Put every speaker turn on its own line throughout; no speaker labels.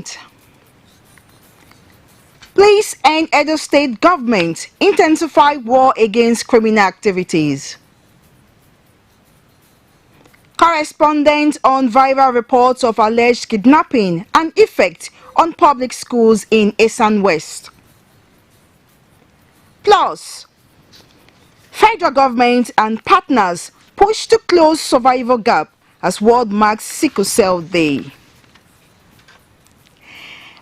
19th. Police and Edo State government intensify war against criminal activities. Correspondent on viral reports of alleged kidnapping and effect on public schools in Esan West. Plus, federal government and partners push to close survival gap as world marks Sickle Cell Day.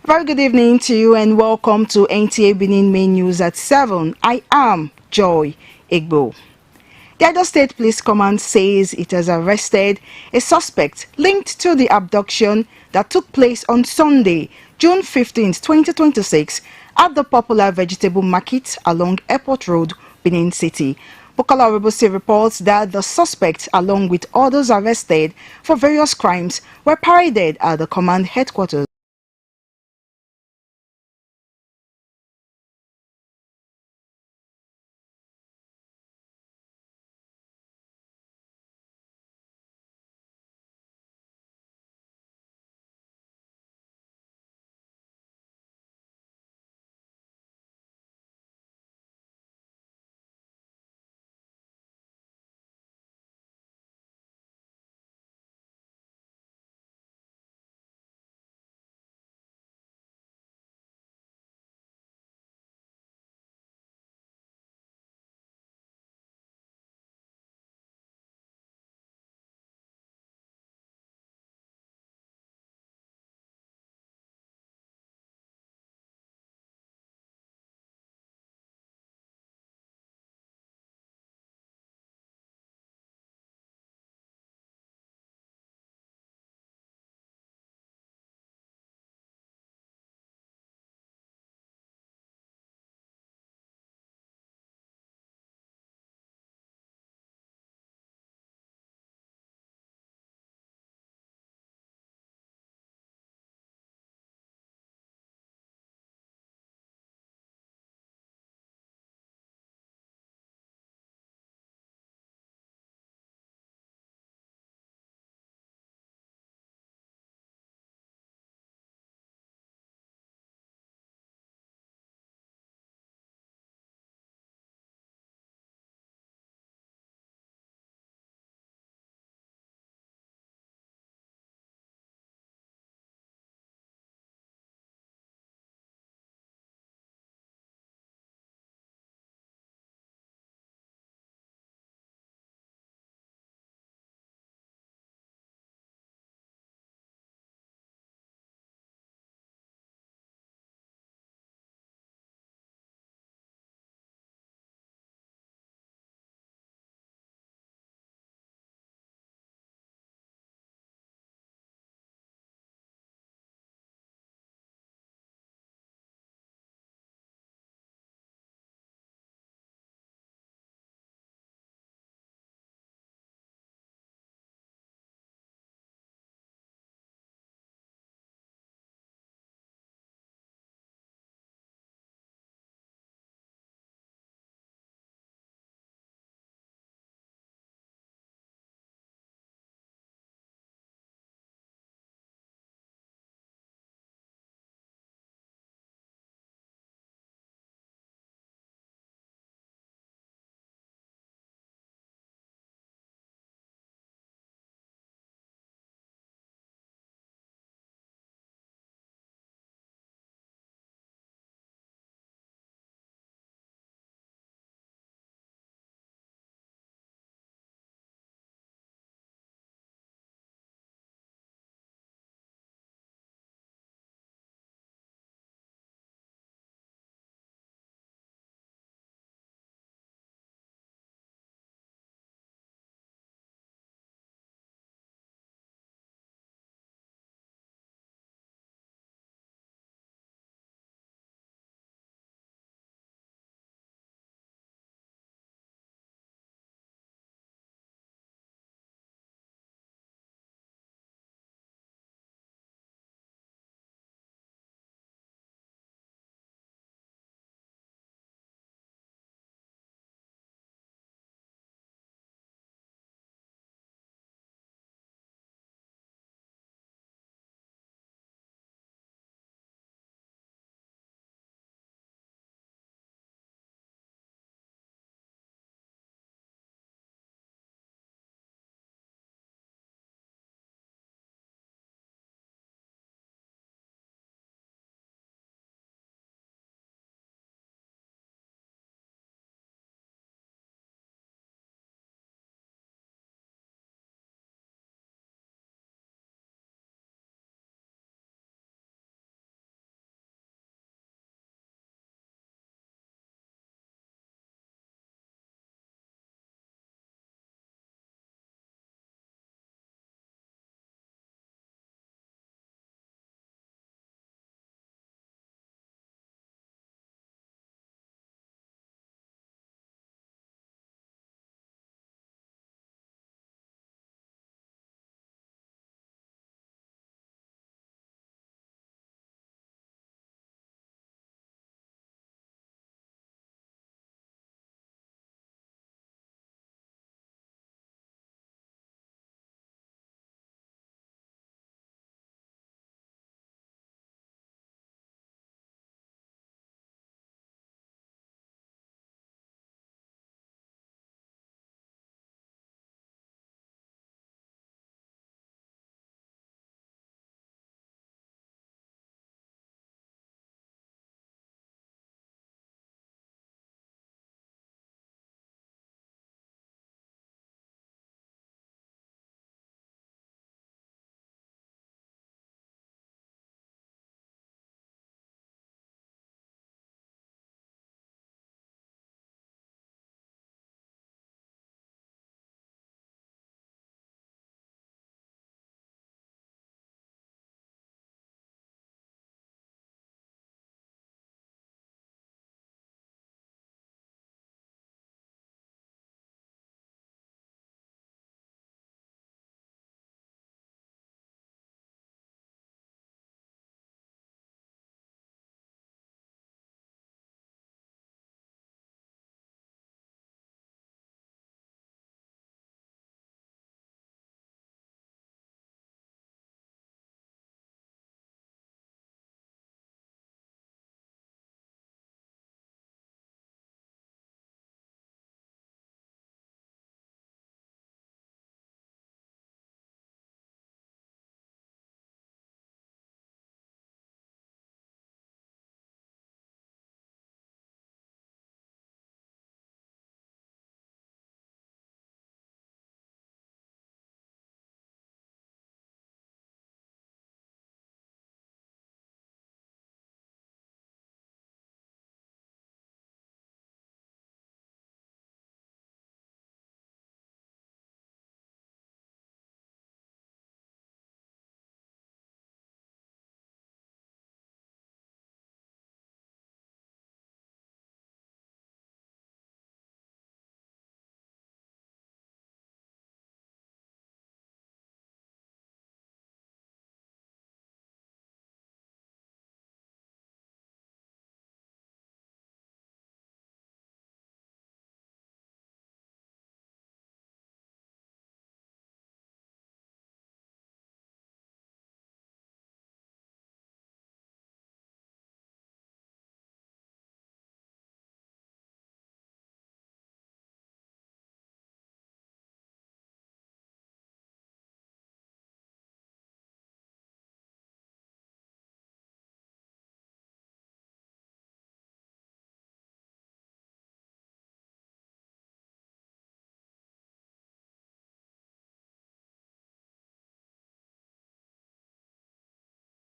Very good evening to you and welcome to Nta Benin Main News at 7. I am Joy Igbo. The Edo State Police Command says it has arrested a suspect linked to the abduction that took place on Sunday, June 15, 2026 at the popular vegetable market along Airport Road, Benin City. Bukola Orubusi reports that the suspect, along with others arrested for various crimes, were paraded at the command headquarters.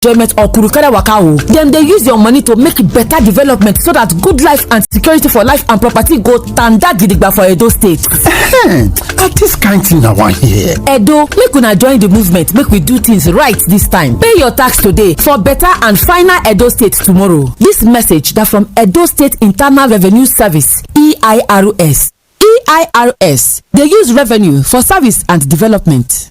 enjoyment or kurukere waka o. Dem dey use your money to make better development so that good life and security for life and property go tanda gidigba for Edo State.
Na this kind thing I wan hear.
Edo, make una join the movement, make we do things right this time. Pay your tax today for better and final Edo State tomorrow. This message that from Edo State Internal Revenue Service, EIRS. EIRS, they use revenue for service and development.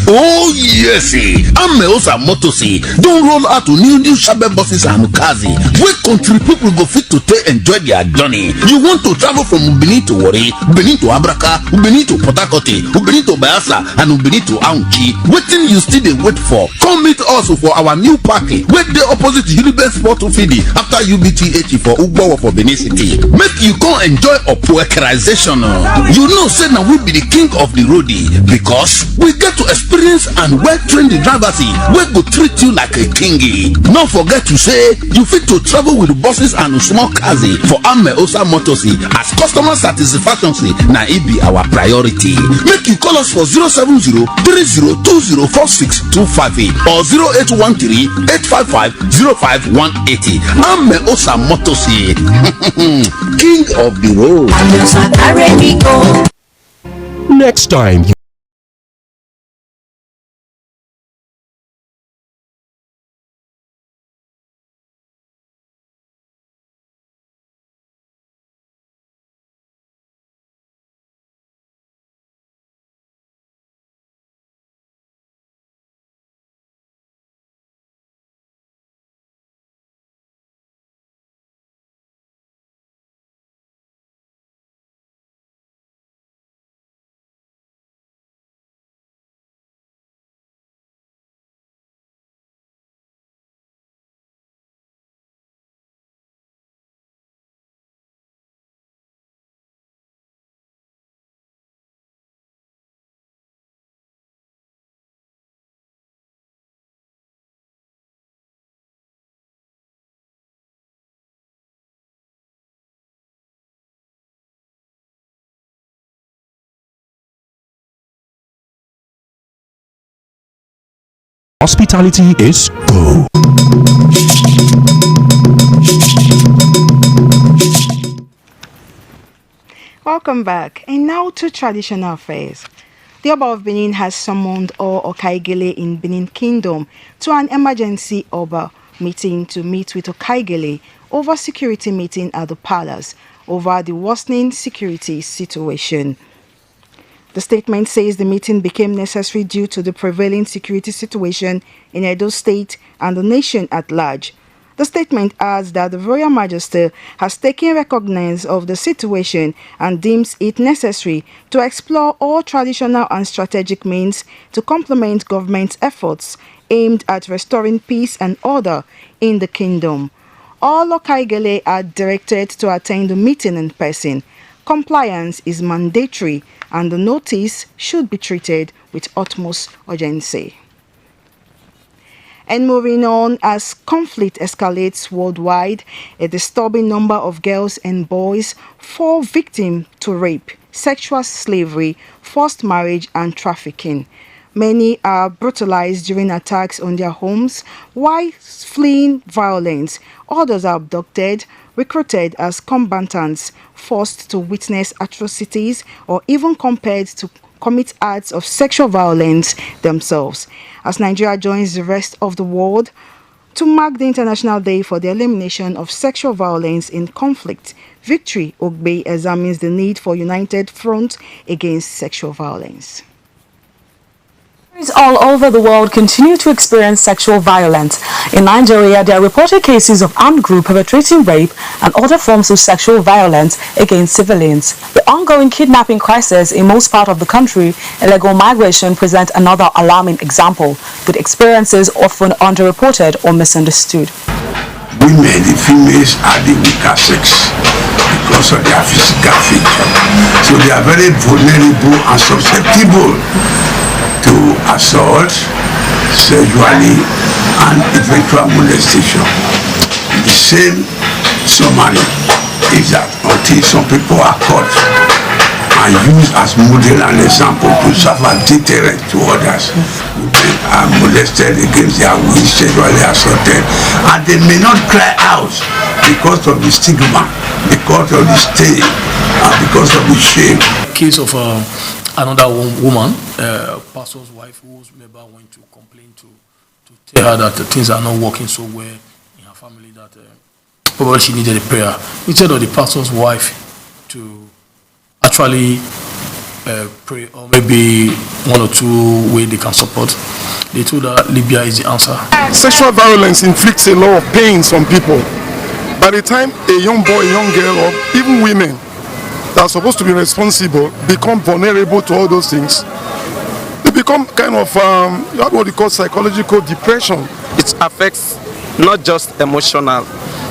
Oh yes, Ameosa Motosi don't roll out to new Shabe buses and Mukazi. Where country people go fit to enjoy their journey. You want to travel from Benin to Wari, Benin to Abraka, Benin to Port Harcourt, Benin to Bayelsa, and Benin to Aunchi. Waiting you still dey wait for? Come meet us for our new party. Where the opposite Unibet Sport Fidi after UBTH for Ugbo for Benin City. Make you come enjoy a poekerization. You know, say now we be the king of the roadie because we get to experience and well-trained drivers wey go treat you like a kingy. Not forget to say you fit to travel with buses and small cars for Ameosa Motors as customer satisfaction na it be our priority. Make you call us for 070-3020-4625 or 0813-855-05180. Ameosa Motors, king of the road.
Next time. Hospitality is go.
Welcome back. And now to traditional affairs. The Oba of Benin has summoned all Okaigele in Benin Kingdom to an emergency Oba meeting to meet with Okaigele over security meeting at the palace over the worsening security situation. The statement says the meeting became necessary due to the prevailing security situation in Edo State and the nation at large. The statement adds that the Royal Majesty has taken recognizance of the situation and deems it necessary to explore all traditional and strategic means to complement government's efforts aimed at restoring peace and order in the kingdom. All Okaigele are directed to attend the meeting in person. Compliance is mandatory and the notice should be treated with utmost urgency. And moving on, as conflict escalates worldwide, a disturbing number of girls and boys fall victim to rape, sexual slavery, forced marriage and trafficking. Many are brutalized during attacks on their homes while fleeing violence. Others are abducted, recruited as combatants, forced to witness atrocities, or even compelled to commit acts of sexual violence themselves. As Nigeria joins the rest of the world to mark the International Day for the Elimination of Sexual Violence in Conflict, Victory Ogbe examines the need for united front against sexual violence.
All over the world continue to experience sexual violence. In Nigeria, there are reported cases of armed groups perpetrating rape and other forms of sexual violence against civilians. The ongoing kidnapping crisis in most parts of the country, illegal migration present another alarming example, with experiences often underreported or misunderstood.
Women, the females, are the weaker sex because of their physical feature. So they are very vulnerable and susceptible to assault, sexually, and eventual molestation. The same summary is that until some people are caught and used as model and example to serve as deterrent to others. Women are molested against their will, sexually assaulted, and they may not cry out because of the stigma, because of the stain, and because of the shame.
Case of another woman, pastor's wife, whose member went to complain to tell her that things are not working so well in her family, that probably she needed a prayer. Instead of the pastor's wife to actually pray, or maybe one or two ways they can support, they told her Libya is the answer.
Sexual violence inflicts a lot of pain on people. By the time a young boy, a young girl, or even women that are supposed to be responsible become vulnerable to all those things, they become kind of what we call psychological depression.
It affects not just emotional,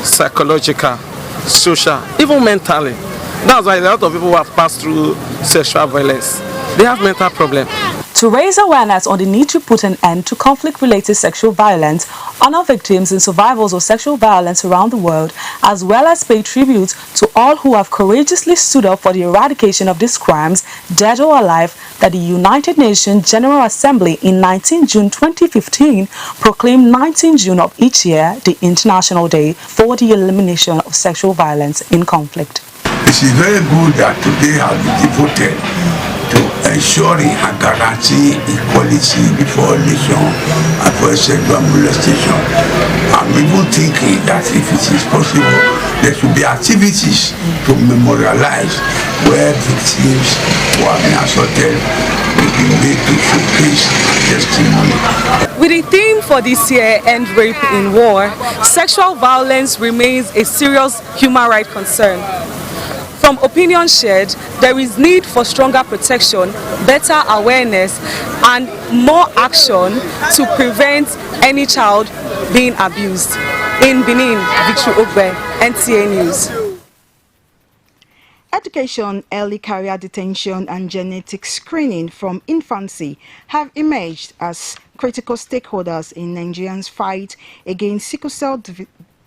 psychological, social, even mentally. That's why a lot of people who have passed through sexual violence, they have mental problems.
To raise awareness on the need to put an end to conflict-related sexual violence, honor victims and survivors of sexual violence around the world, as well as pay tribute to all who have courageously stood up for the eradication of these crimes, dead or alive, that the United Nations General Assembly in 19 June 2015 proclaimed 19 June of each year the International Day for the Elimination of Sexual Violence in Conflict.
It is very good that today has been devoted to ensuring and guaranteeing equality before nation and for sexual molestation. I'm even thinking that if it is possible, there should be activities to memorialize where victims who have been assaulted will be made to showcase testimony.
With the theme for this year, End Rape in War, sexual violence remains a serious human rights concern. From opinion shared, there is need for stronger protection, better awareness, and more action to prevent any child being abused. In Benin, Victor Ogbe, NTA News.
Education, early career detention and genetic screening from infancy have emerged as critical stakeholders in Nigerians' fight against sickle cell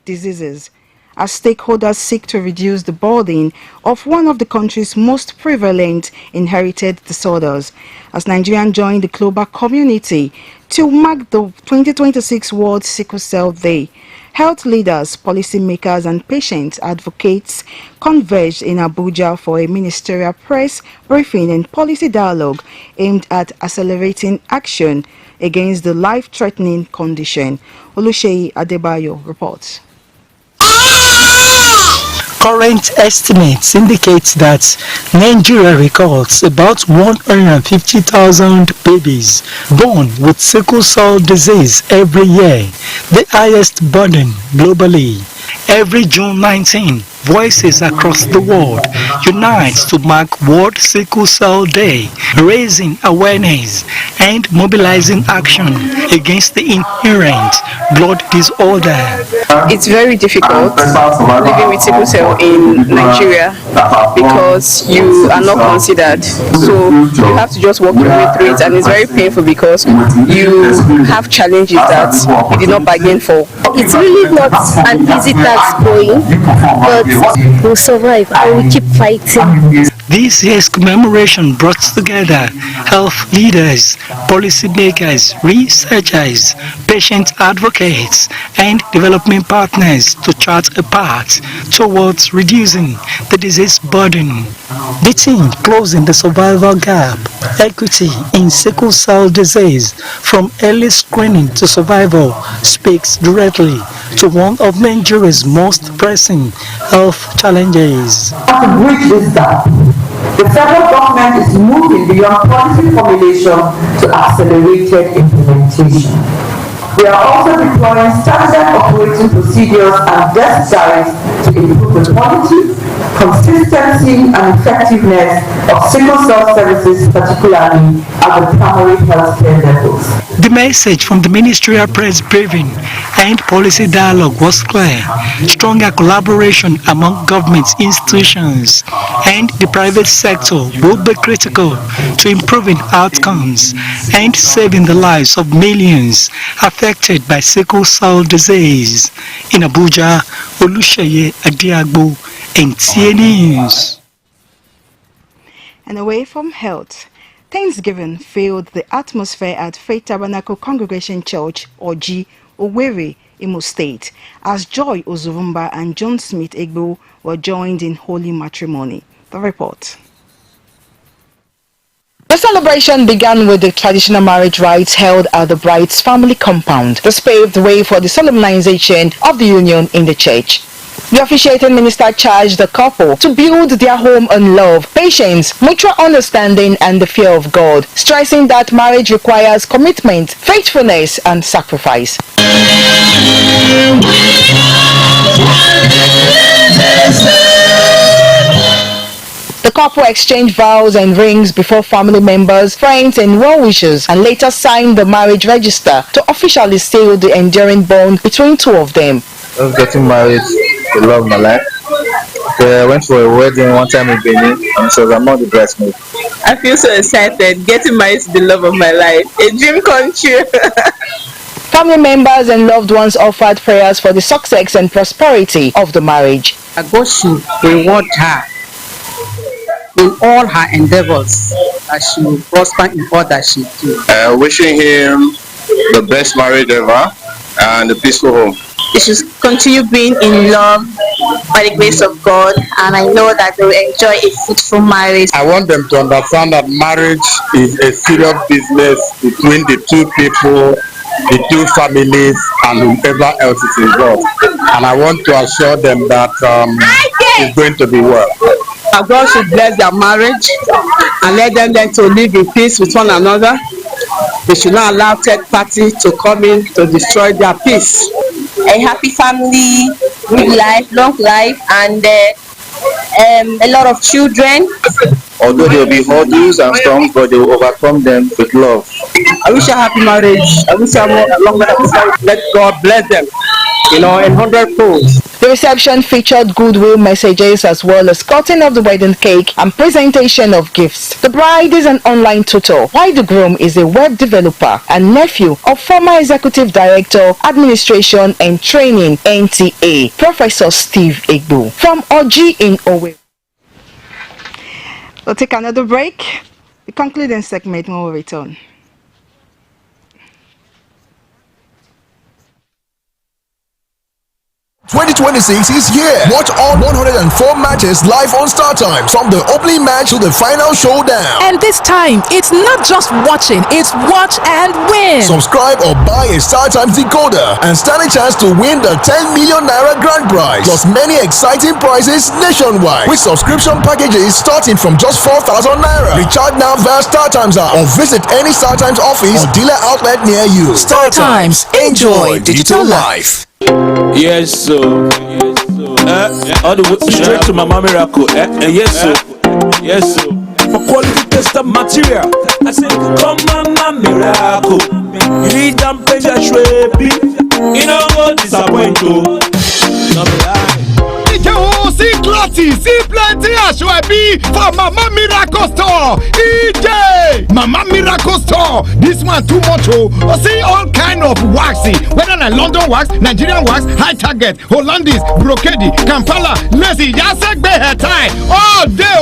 diseases, as stakeholders seek to reduce the burden of one of the country's most prevalent inherited disorders. As Nigerians join the global community to mark the 2026 World Sickle Cell Day, health leaders, policymakers and patient advocates converged in Abuja for a ministerial press briefing and policy dialogue aimed at accelerating action against the life-threatening condition. Oluseyi Adebayo reports.
Current estimates indicate that Nigeria records about 150,000 babies born with sickle cell disease every year, the highest burden globally. Every June 19, voices across the world unite to mark World Sickle Cell Day, raising awareness and mobilizing action against the inherent blood disorder.
It's very difficult living with sickle cell in Nigeria because you are not considered. So you have to just walk your way through it, and it's very painful because you have challenges that you did not bargain for.
It's really not an easy task going, but we'll survive and we'll keep fighting.
This year's commemoration brought together health leaders, policymakers, researchers, patient advocates, and development partners to chart a path towards reducing the disease burden. The team closing the survival gap, equity in sickle cell disease from early screening to survival, speaks directly to one of Nigeria's most pressing health challenges.
To bridge this gap, the federal government is moving beyond policy formulation to accelerated implementation. We are also deploying standard operating procedures and desk diets to improve the quality, consistency, and effectiveness of sickle cell services, particularly at the primary healthcare levels.
The message from the ministerial press briefing and policy dialogue was clear. Stronger collaboration among government institutions and the private sector will be critical to improving outcomes and saving the lives of millions affected by sickle cell disease. In Abuja, Oluseyi Adebayo, NTA News.
And away from health, Thanksgiving filled the atmosphere at Faith Tabernacle Congregation Church, Oji, Owerri, Imo State, as Joy Ozurumba and John Smith Egbo were joined in holy matrimony. The report. The celebration began with the traditional marriage rites held at the bride's family compound. This paved the way for the solemnization of the union in the church. The officiating minister charged the couple to build their home on love, patience, mutual understanding and the fear of God, stressing that marriage requires commitment, faithfulness and sacrifice. The couple exchanged vows and rings before family members, friends and well-wishers, and later signed the marriage register to officially seal the enduring bond between two of them.
I was getting married, the love of my life. I went for a wedding one time in Benin, and so I'm not the bridesmaid.
I feel so excited, getting married to the love of my life. A dream come true.
Family members and loved ones offered prayers for the success and prosperity of the marriage.
God should reward her in all her endeavors, that she will prosper in all that she do.
Wishing him the best marriage ever and a peaceful home.
They should continue being in love by the grace of God, and I know that they will enjoy a fruitful marriage.
I want them to understand that marriage is a serious business between the two people, the two families, and whoever else is involved. And I want to assure them that it's going to be well.
God should bless their marriage and let them learn to live in peace with one another. They should not allow third party to come in to destroy their peace.
A happy family, good life, long life, and a lot of children.
Although there will be hurdles and storms, but they will overcome them with love.
I wish a happy marriage. I wish a long life. Let God bless them, in 100-fold.
The reception featured goodwill messages as well as cutting of the wedding cake and presentation of gifts. The bride is an online tutor, while the groom is a web developer and nephew of former Executive Director, Administration and Training, NTA, Professor Steve Egbo. From Oji in Owerri. We'll take another break. The concluding segment when we return.
2026 is here. Watch all 104 matches live on Star Times, from the opening match to the final showdown.
And this time, it's not just watching, it's watch and win.
Subscribe or buy a Star Times decoder and stand a chance to win the 10 million naira grand prize, plus many exciting prizes nationwide with subscription packages starting from just 4,000 naira. Recharge now via Star Times app or visit any Star Times office or dealer outlet near you. Star Times, enjoy digital life.
Yes, so all the way straight to Mama Miracle. Yes, so yes, so for quality tested material, I say come Mama Miracle. You need them picture baby. You know what disappoint you. No be lie.
See clarity, see plenty Ashwebi for Mama Miracle Store. EJ Mama Miracle Store. This one too much. See all kind of waxy, whether na London wax, Nigerian wax, high target, Hollandese, brocade, Kampala, lazy, Yasegbe hair tie. All day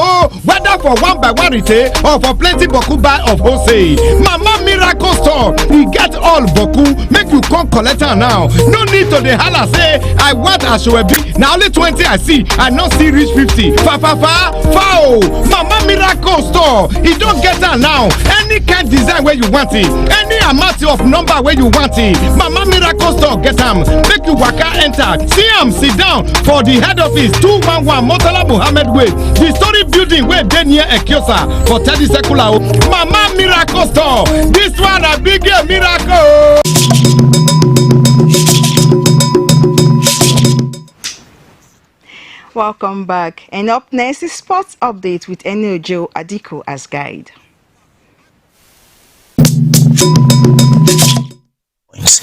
whether for one by one retail or for plenty boku buy of wholesale. Mama Miracle Store, we get all boku. Make you come collect her now. No need to the holla say I want Ashwebi. Now only 20 I see. I not see reach 50. Foul. Mama Miracle Store. You don't get that now. Any kind design where you want it. Any amount of number where you want it. Mama Miracle Store get them. Make you waka enter. See them sit down for the head office 211 Motala Muhammad Way. The story building where they near Ekiosa for 30 Sekula. Mama Miracle Store. This one a big miracle.
Welcome back. And up next is sports update with Eniojo Adiko as guide.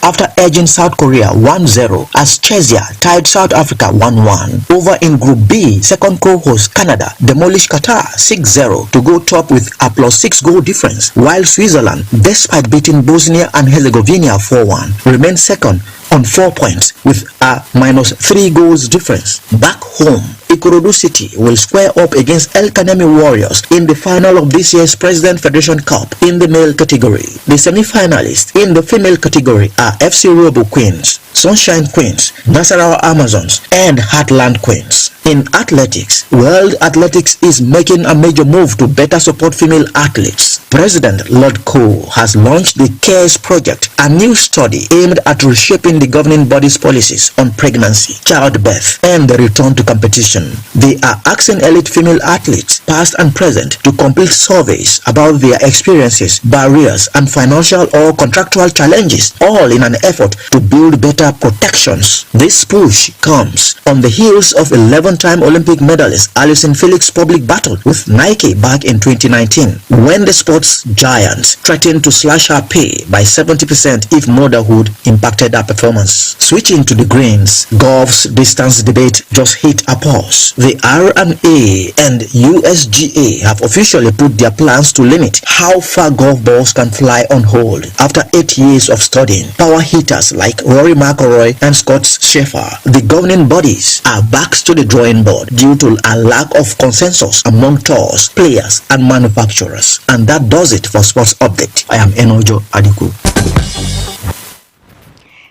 After edging South Korea 1-0 as Czechia tied South Africa 1-1. Over in Group B, second co-host Canada demolished Qatar 6-0 to go top with a +6 goal difference, while Switzerland, despite beating Bosnia and Herzegovina 4-1, remained second on 4 points with a -3 goals difference. Back home, Ikorodu City will square up against El Kanemi Warriors in the final of this year's President Federation Cup in the male category. The semi-finalists in the female category are FC Robo Queens, Sunshine Queens, Nasarawa Amazons, and Heartland Queens. In athletics, World Athletics is making a major move to better support female athletes. President Lord Cole has launched the CARES project, a new study aimed at reshaping the governing body's policies on pregnancy, childbirth, and the return to competition. They are asking elite female athletes, past and present, to complete surveys about their experiences, barriers, and financial or contractual challenges, all in an effort to build better protections. This push comes on the heels of 11-time Olympic medalist Alison Felix's public battle with Nike back in 2019, when the sports giant threatened to slash her pay by 70% if motherhood impacted her performance. Switching to the greens, golf's distance debate just hit a pause. The R&A and USGA have officially put their plans to limit how far golf balls can fly on hold. After 8 years of studying power hitters like Rory McIlroy and Scott Scheffler, the governing bodies are back to the drawing board due to a lack of consensus among tours, players, and manufacturers. And that does it for Sports Update. I am Enojo Adiku.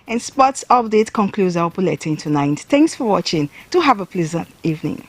And Sports Update concludes our bulletin tonight. Thanks for watching. Do have a pleasant evening.